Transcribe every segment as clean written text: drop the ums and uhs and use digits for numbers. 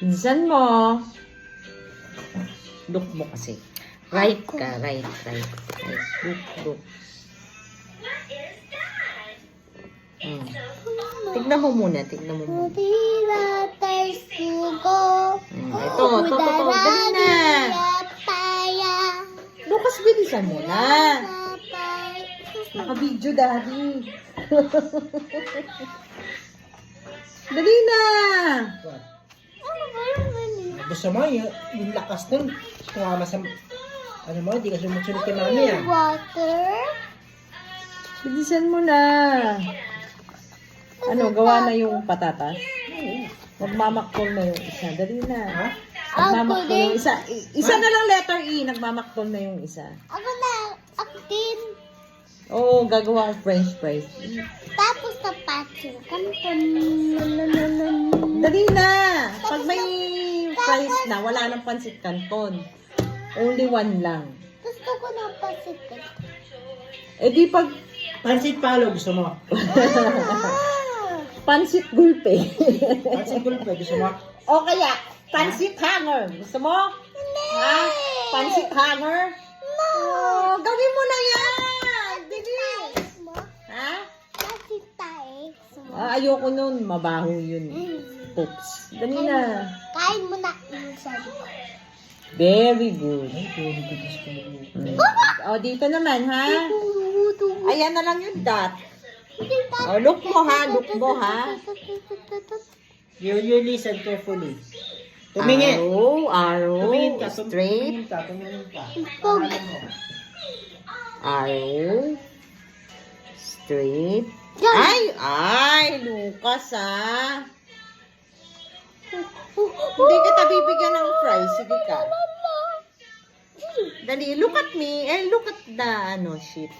Pinsan mo. Look mo kasi. Right ka, right. Look. Tignan mo muna. Ito. Dali na. Lucas, bilisan mo na. Naka-video, daddy. Dali na. Gusto mo, yung lakas nun. Tumama sa... Ano mo, hindi ka sumusunod kay mami ah. Water? Bilisan mo na. Ano, gawa na yung patatas? Magmamakol na yung isa. Dali na. Ha? Nagmamakol na yung isa. Isa na lang letter E. Nagmamakol na yung isa. Ako na, ako din. Oo, gagawa ang french fries. Tapos na patio. Dali na! Pag may fries na, wala nang pansit canton. Only one lang. Gusto ko ng pasikat. Eh di pag Pansit palo, gusto mo? pansit gulpe. Pansit gulpe, gusto mo? O kaya, pansit hanger. Gusto mo? Ha? Pansit hanger? No! Oh, gawin mo na yan! Bilis! Ha? Ayoko nun. Mabaho yun. Oops. Dali na. Kain mo na yung sabi ko. Very good. Ay, very good. Gusto mo. O, dito naman, ha? Ayan na lang yung dot. O, look mo, ha? Look mo, ha? You listen carefully. Tumingin. Arrow, Tumingin ka. straight, Tumingin ka. Pog. arrow, straight. Yan. Ay, Lucas, ha? Hindi kita bibigyan ng fries. Sige ka. Dali, look at me and look at the, sheet.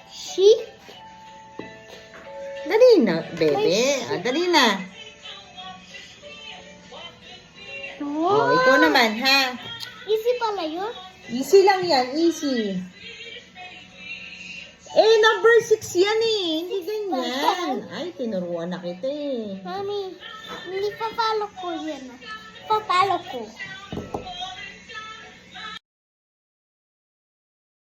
Sheep? Dali na, bebe. Dali na. Oh, ikaw naman, ha? Easy pala yun. Easy lang yan, easy. Eh, number 6 yan eh. Hindi ganyan. Ay, tinuruan na kita eh. Mami, hindi papalo ko yan. Papalo ko.